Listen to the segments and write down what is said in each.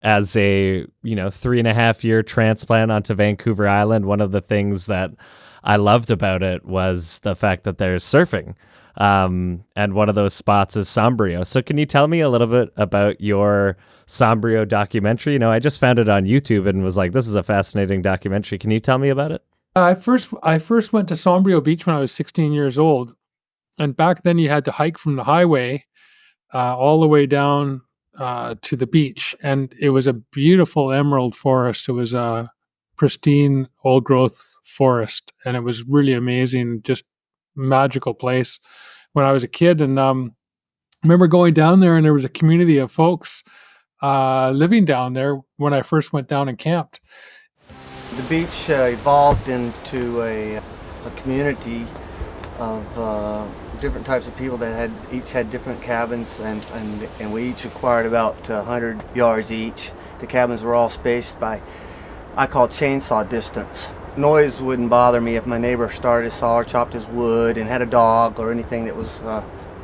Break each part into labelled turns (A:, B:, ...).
A: as a 3.5 year transplant onto Vancouver Island, one of the things that I loved about it was the fact that there's surfing. And one of those spots is Sombrio. So can you tell me a little bit about your Sombrio documentary? I just found it on YouTube and was like, this is a fascinating documentary. Can you tell me about it?
B: I first went to Sombrio Beach when I was 16 years old. And back then you had to hike from the highway all the way down to the beach. And it was a beautiful emerald forest. It was a pristine old growth forest. And it was really amazing, just magical place when I was a kid. And I remember going down there, and there was a community of folks living down there when I first went down and camped.
C: The beach evolved into a community of different types of people that each had different cabins, and we each acquired about 100 yards each. The cabins were all spaced by, I call chainsaw distance. Noise wouldn't bother me if my neighbor started his saw or chopped his wood and had a dog or anything that was,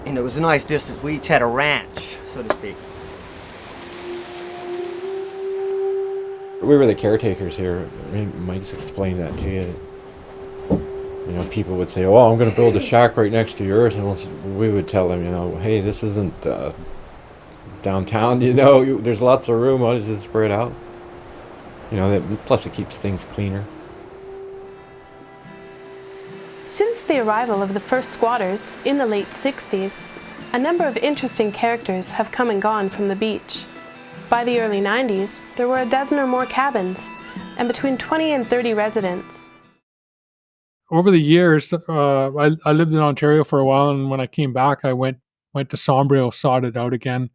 C: it was a nice distance. We each had a ranch, so to speak.
D: We were the caretakers here. Mike's explained that to you. People would say, "Oh, I'm going to build a shack right next to yours," and we would tell them, "Hey, this isn't downtown. There's lots of room. I'll just spread out. Plus it keeps things cleaner."
E: Since the arrival of the first squatters in the late 60s, a number of interesting characters have come and gone from the beach. By the early 90s, there were a dozen or more cabins, and between 20 and 30 residents.
B: Over the years, I lived in Ontario for a while, and when I came back, I went to Sombrio, sought it out again,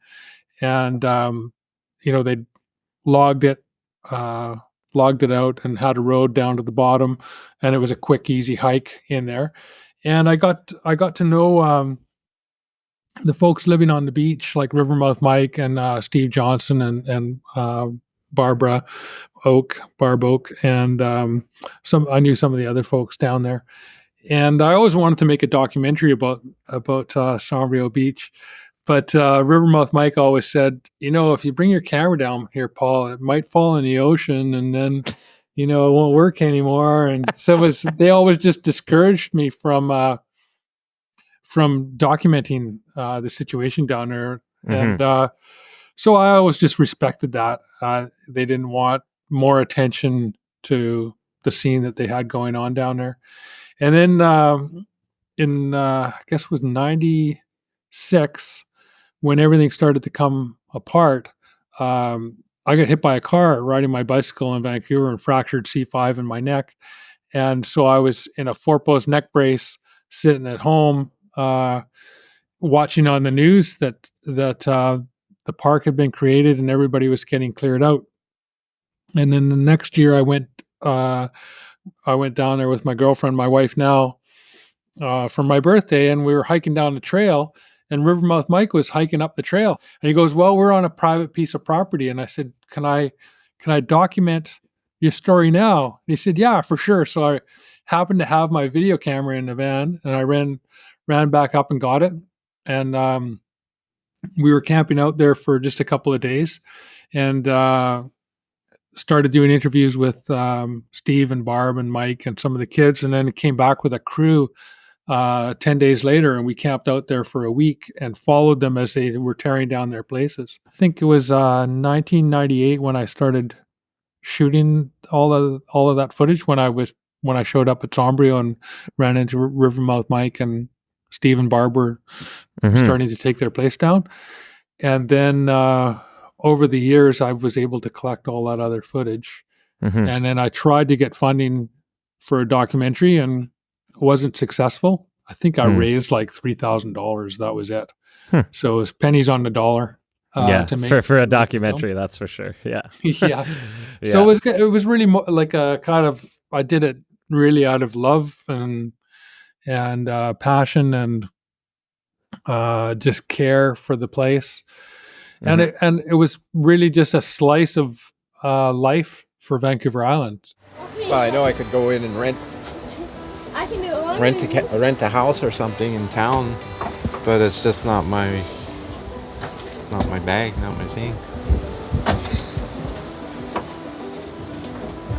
B: and they logged it out and had a road down to the bottom, and it was a quick, easy hike in there. And I got to know the folks living on the beach, like Rivermouth Mike and Steve Johnson and Barb Oak, and I knew some of the other folks down there. And I always wanted to make a documentary about Sombrio Beach. But Rivermouth Mike always said, if you bring your camera down here, Paul, it might fall in the ocean, and then, it won't work anymore. And so they always just discouraged me from documenting the situation down there. Mm-hmm. And so I always just respected that. They didn't want more attention to the scene that they had going on down there. And then I guess it was 96, when everything started to come apart, I got hit by a car riding my bicycle in Vancouver and fractured C5 in my neck. And so I was in a 4-post neck brace sitting at home, watching on the news that the park had been created and everybody was getting cleared out. And then the next year I went down there with my girlfriend, my wife now, for my birthday, and we were hiking down the trail, and Rivermouth Mike was hiking up the trail, and he goes, "Well, we're on a private piece of property." And I said, Can I document your story now?" And he said, "Yeah, for sure." So I happened to have my video camera in the van, and I ran back up and got it. And we were camping out there for just a couple of days, and started doing interviews with Steve and Barb and Mike and some of the kids, and then came back with a crew 10 days later, and we camped out there for a week and followed them as they were tearing down their places. I think it was 1998 when I started shooting all of that footage, when I showed up at Sombrio and ran into Rivermouth Mike and Steve and Barb were starting to take their place down. And then over the years, I was able to collect all that other footage. And then I tried to get funding for a documentary and wasn't successful. I think I raised like $3,000. That was it. So it was pennies on the dollar.
A: To make, for a documentary, that's for sure. Yeah.
B: Yeah. So it was really like a kind of, I did it really out of love and passion and just care for the place. And it was really just a slice of life for Vancouver Island.
D: Well, I know I could go in and rent a house or something in town, but it's just not my bag, not my thing.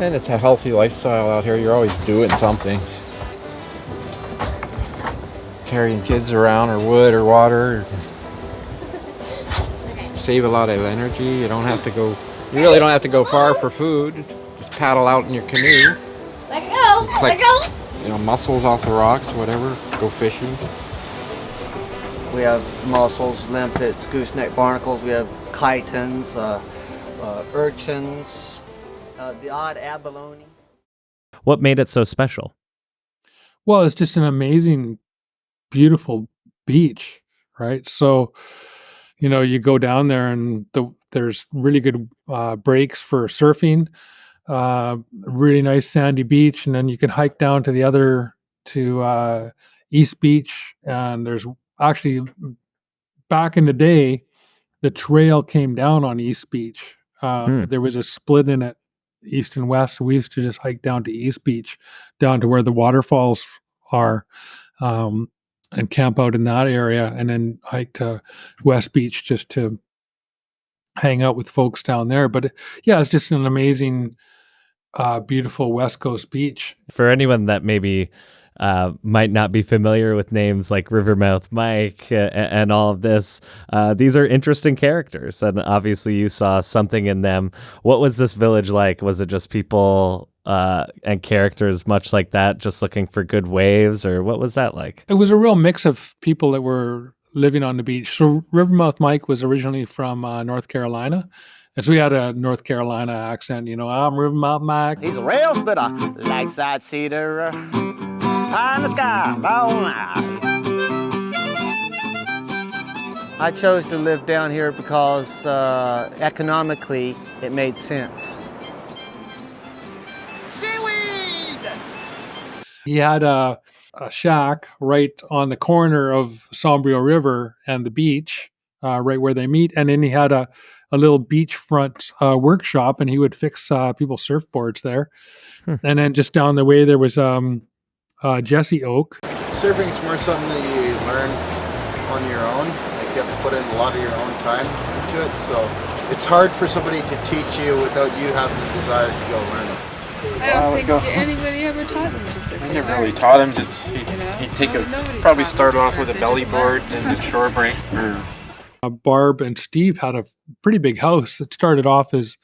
D: And it's a healthy lifestyle out here. You're always doing something. Carrying kids around, or wood, or water. Save a lot of energy. You really don't have to go far for food. Just paddle out in your canoe.
F: Let go! Let go!
D: Mussels off the rocks, whatever. Go fishing.
C: We have mussels, limpets, gooseneck barnacles. We have chitons, urchins, the odd abalone.
A: What made it so special?
B: Well, it's just an amazing, beautiful beach, right? So, you go down there and there's really good breaks for surfing, really nice sandy beach, and then you can hike down to East Beach. And there's actually, back in the day, the trail came down on East Beach. There was a split in it, east and west. We used to just hike down to East Beach, down to where the waterfalls are, and camp out in that area, and then hike to West Beach just to hang out with folks down there. But yeah, it's just an amazing, beautiful West Coast beach.
A: For anyone that maybe might not be familiar with names like Rivermouth Mike and all of this, these are interesting characters, and obviously you saw something in them. What was this village like? Was it just people and characters much like that, just looking for good waves, or what was that like?
B: It was a real mix of people that were living on the beach. So Rivermouth Mike was originally from North Carolina. And so he had a North Carolina accent, I'm Rivermouth Mike.
G: He's a real spitter, likes that cedar, high in the sky, down
C: I chose to live down here because economically it made sense.
B: He had a shack right on the corner of Sombrio River and the beach, right where they meet. And then he had a little beachfront workshop, and he would fix people's surfboards there. And then just down the way, there was Jesse Oak.
H: Surfing is more something that you learn on your own. Like, you have to put in a lot of your own time into it. So it's hard for somebody to teach you without you having the desire to go learn it.
I: I don't think anybody ever taught him to surf.
J: I never really taught him. Just he'd take probably start off with a belly board and a shore break.
B: Barb and Steve had a pretty big house. It started off as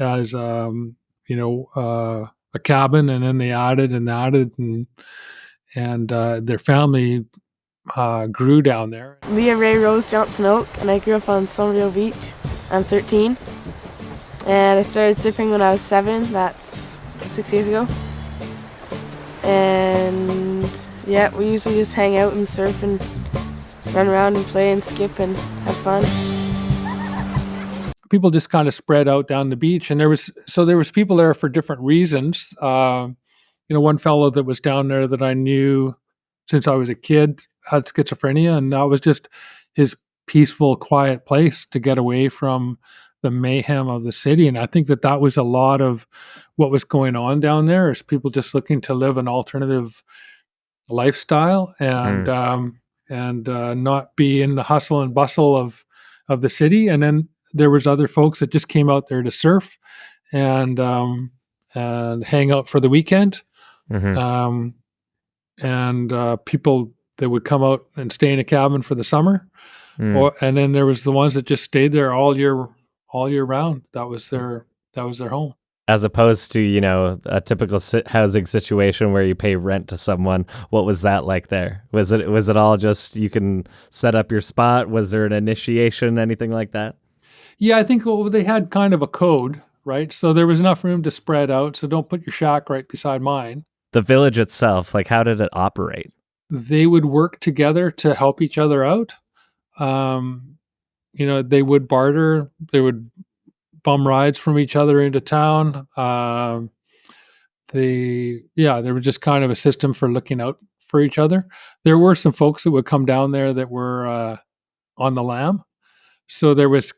B: a cabin, and then they added, and their family grew down there.
K: Leah Ray Rose Johnson Oak, and I grew up on Sombrio Beach. I'm 13, and I started surfing when I was 7. That's 6 years ago. And yeah, we usually just hang out and surf and run around and play and skip and have fun.
B: People just kind of spread out down the beach, and there was people there for different reasons. One fellow that was down there that I knew since I was a kid had schizophrenia, and that was just his peaceful, quiet place to get away from the mayhem of the city. And I think that was a lot of what was going on down there, is people just looking to live an alternative lifestyle and not be in the hustle and bustle of the city. And then there was other folks that just came out there to surf and hang out for the weekend. And people that would come out and stay in a cabin for the summer. And then there was the ones that just stayed there all year round. That was their home.
A: As opposed to, a typical housing situation where you pay rent to someone. What was that like there? Was it all just you can set up your spot? Was there an initiation, anything like that?
B: Yeah, I think they had kind of a code, right? So there was enough room to spread out. So don't put your shack right beside mine.
A: The village itself, like, how did it operate?
B: They would work together to help each other out. They would barter. They would bum rides from each other into town. There was just kind of a system for looking out for each other. There were some folks that would come down there that were on the lam. So there was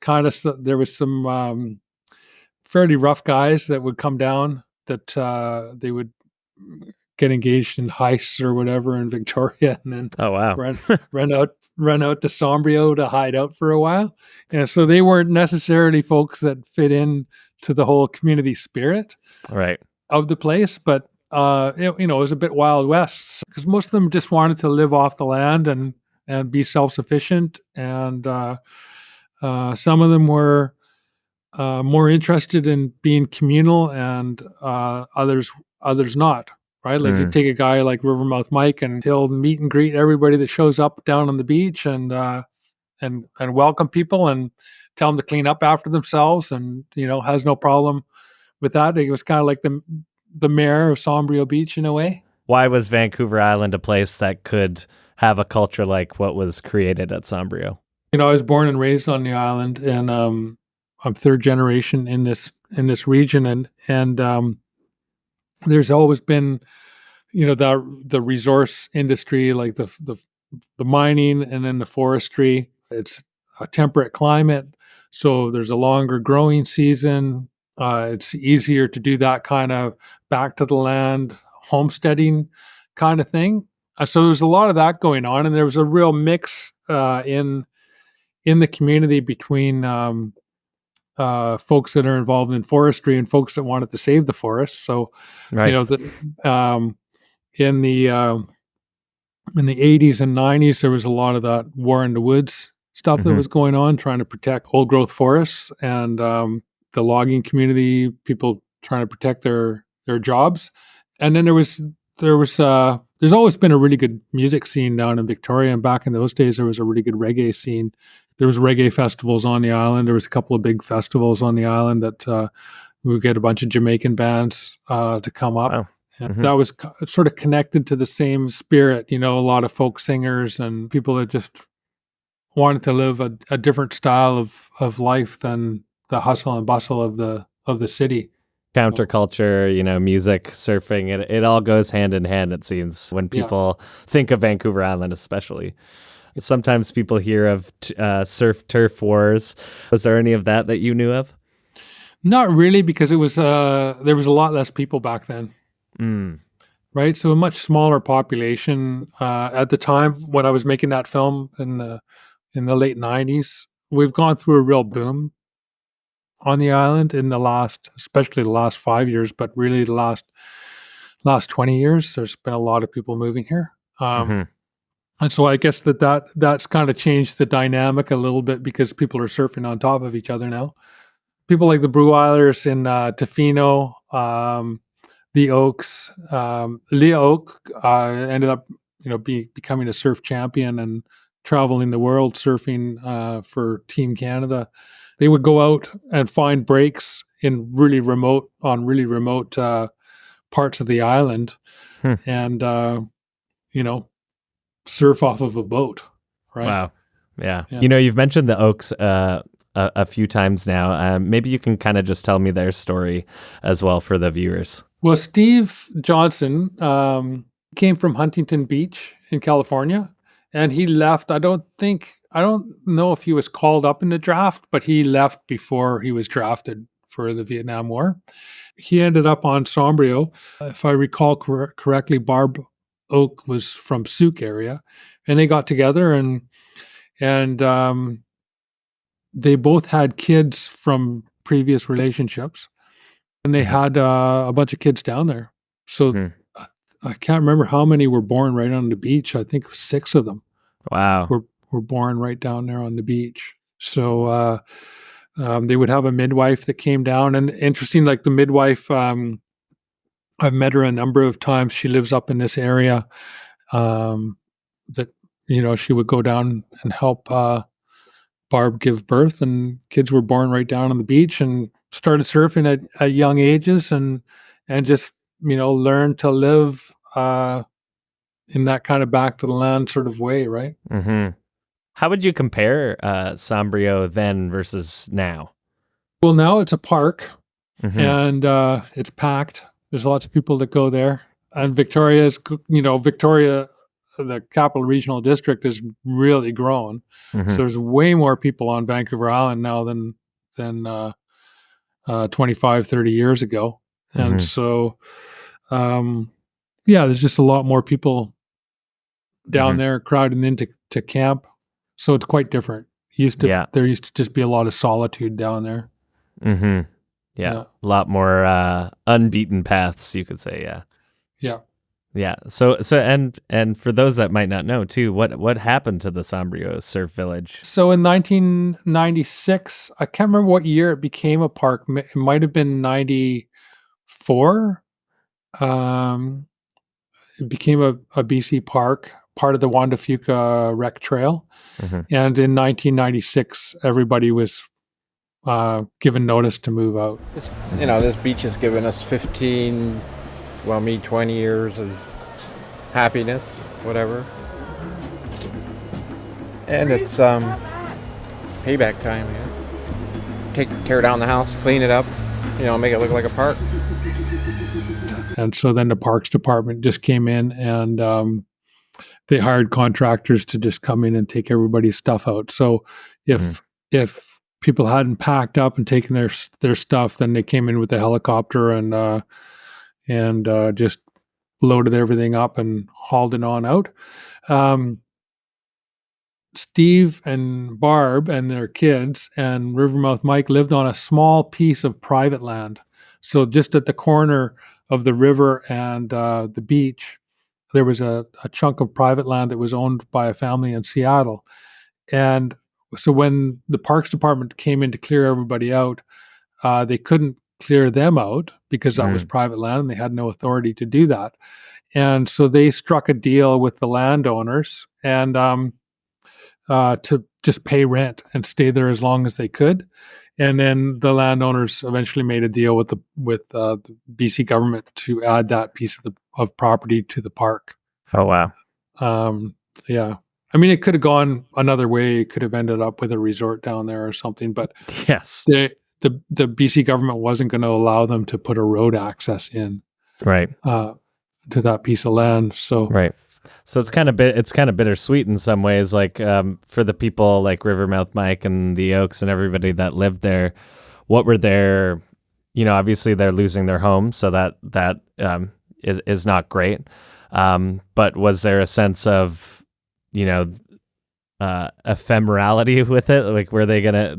B: some fairly rough guys that would come down that they would get engaged in heists or whatever in Victoria, and then run out to Sombrio to hide out for a while. And so they weren't necessarily folks that fit in to the whole community spirit.
A: Right.
B: of the place, but it was a bit Wild West because most of them just wanted to live off the land and be self-sufficient, and some of them were more interested in being communal, and others not. Right, like you take a guy like Rivermouth Mike, and he'll meet and greet everybody that shows up down on the beach, and welcome people, and tell them to clean up after themselves, and has no problem with that. It was kind of like the mayor of Sombrio Beach in a way.
A: Why was Vancouver Island a place that could have a culture like what was created at Sombrio?
B: I was born and raised on the island, and I'm third generation in this region, and there's always been, the resource industry, like the mining, and then the forestry. It's a temperate climate, so there's a longer growing season. It's easier to do that kind of back to the land homesteading kind of thing. So there's a lot of that going on, and there was a real mix in the community between folks that are involved in forestry and folks that wanted to save the forest. So,
A: right.
B: In the 80s and 90s, there was a lot of that war in the woods stuff that was going on, trying to protect old growth forests, and the logging community, people trying to protect their jobs. And then there's always been a really good music scene down in Victoria, and back in those days there was a really good reggae scene. There was reggae festivals on the island. There was a couple of big festivals on the island that we would get a bunch of Jamaican bands to come up.
A: Wow.
B: And that was sort of connected to the same spirit, a lot of folk singers and people that just wanted to live a different style of life than the hustle and bustle of the city.
A: Counterculture, music, surfing, it all goes hand in hand, it seems, when people think of Vancouver Island especially. Sometimes people hear of surf turf wars. Was there any of that you knew of?
B: Not really, because it was there was a lot less people back then. Right, so a much smaller population at the time when I was making that film in the late 90s. We've gone through a real boom on the island in especially the last 5 years, but really the last 20 years. There's been a lot of people moving here. And so I guess that's kind of changed the dynamic a little bit, because people are surfing on top of each other now. People like the Brewilers in Tofino, the Oaks. Leah Oak ended up, becoming a surf champion and traveling the world surfing for Team Canada. They would go out and find breaks in really remote parts of the island, and surf off of a boat. Right?
A: Wow. Yeah. You've mentioned the Oaks a few times now. Maybe you can kind of just tell me their story as well for the viewers.
B: Well, Steve Johnson came from Huntington Beach in California, and he left. I don't know if he was called up in the draft, but he left before he was drafted for the Vietnam War. He ended up on Sombrio. If I recall correctly, Barb Oak was from Souk area, and they got together, and they both had kids from previous relationships, and they had a bunch of kids down there. So I can't remember how many were born right on the beach. I think 6 of them.
A: Wow.
B: Were born right down there on the beach. So they would have a midwife that came down, and interesting, like the midwife, I've met her a number of times. She lives up in this area. That she would go down and help Barb give birth, and kids were born right down on the beach, and started surfing at young ages, and just learned to live in that kind of back to the land sort of way, right?
A: How would you compare Sombrio then versus now?
B: Well, now it's a park, and it's packed. There's lots of people that go there, and Victoria, the Capital Regional District, has really grown. So there's way more people on Vancouver Island now than 25, 30 years ago. And so, there's just a lot more people down there crowding into camp. So it's quite different. There used to just be a lot of solitude down there.
A: Yeah. A lot more unbeaten paths, you could say. Yeah.
B: Yeah.
A: Yeah. So and for those that might not know too, what happened to the Sombrio Surf Village?
B: So in 1996, I can't remember what year it became a park. It might have been 94. It became a BC park, part of the Juan de Fuca Rec Trail. And in 1996, everybody was given notice to move out.
D: This beach has given us 20 years of happiness, whatever. And it's payback time. Tear down the house, clean it up, make it look like a park.
B: And so then the Parks Department just came in and they hired contractors to just come in and take everybody's stuff out. So if people hadn't packed up and taken their stuff, then they came in with a helicopter and just loaded everything up and hauled it on out. Steve and Barb and their kids and Rivermouth Mike lived on a small piece of private land. So just at the corner of the river and the beach, there was a chunk of private land that was owned by a family in Seattle. And so when the Parks Department came in to clear everybody out, they couldn't clear them out because that was private land and they had no authority to do that. And so they struck a deal with the landowners and to just pay rent and stay there as long as they could. And then the landowners eventually made a deal with the BC government to add that piece of property to the park.
A: Oh, wow.
B: Yeah. I mean, it could have gone another way. It could have ended up with a resort down there or something, but
A: yes,
B: the BC government wasn't going to allow them to put a road access in to that piece of land. So
A: So it's kind of bittersweet in some ways, like for the people like Rivermouth Mike and the Oaks and everybody that lived there. What were their, obviously they're losing their home, so that is not great. But was there a sense of, ephemerality with it? Like,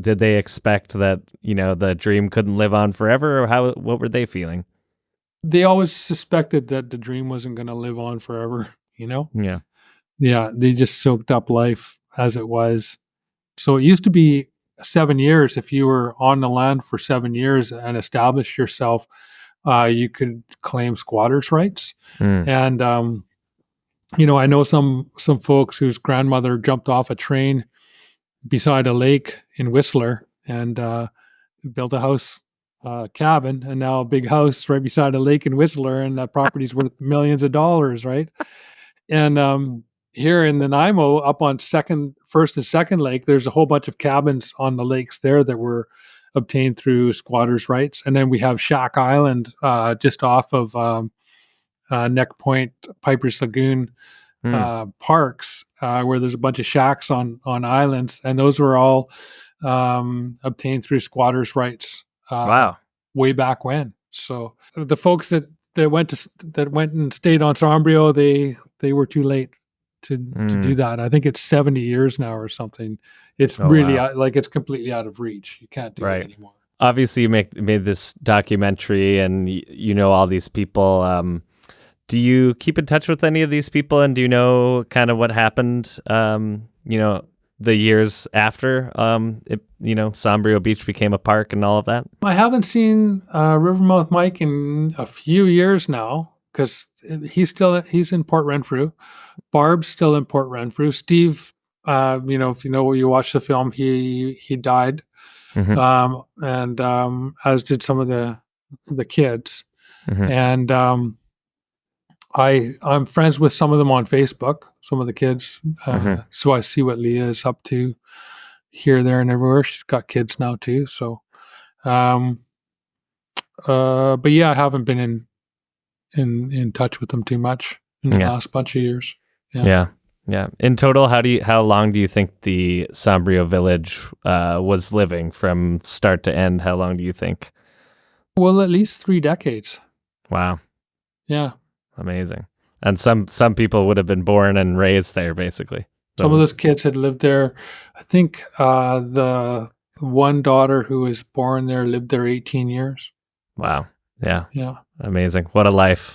A: did they expect that, the dream couldn't live on forever, or what were they feeling?
B: They always suspected that the dream wasn't going to live on forever.
A: Yeah.
B: They just soaked up life as it was. So it used to be 7 years. If you were on the land for 7 years and established yourself, you could claim squatters' rights. And I know some folks whose grandmother jumped off a train beside a lake in Whistler and built a house, cabin, and now a big house right beside a lake in Whistler, and that property's worth millions of dollars, right? And here in Nanaimo, up on First and Second Lake, there's a whole bunch of cabins on the lakes there that were obtained through squatters' rights. And then we have Shack Island just off of Neck Point, Piper's Lagoon parks, where there's a bunch of shacks on islands, and those were all obtained through squatters' rights.
A: Wow!
B: Way back when. So the folks that went and stayed on Sombrio, they were too late to do that. I think it's 70 years now or something. It's really it's completely out of reach. You can't do it anymore.
A: Obviously, you made this documentary, and all these people. Do you keep in touch with any of these people, and do you know kind of what happened? The years after Sombrio Beach became a park and all of that?
B: I haven't seen Rivermouth Mike in a few years now because he's in Port Renfrew. Barb's still in Port Renfrew. Steve, if you watch the film, he died, and as did some of the kids, and I'm friends with some of them on Facebook, some of the kids. So I see what Leah is up to here, there, and everywhere. She's got kids now too. So, but yeah, I haven't been in touch with them too much in the last bunch of years.
A: Yeah. In total, how long do you think the Sombrio village was living from start to end? How long do you think?
B: Well, at least 3 decades.
A: Wow.
B: Yeah.
A: Amazing. And some people would have been born and raised there, basically.
B: Some of those kids had lived there. I think the one daughter who was born there lived there 18 years.
A: Wow. Yeah.
B: Yeah.
A: Amazing. What a life.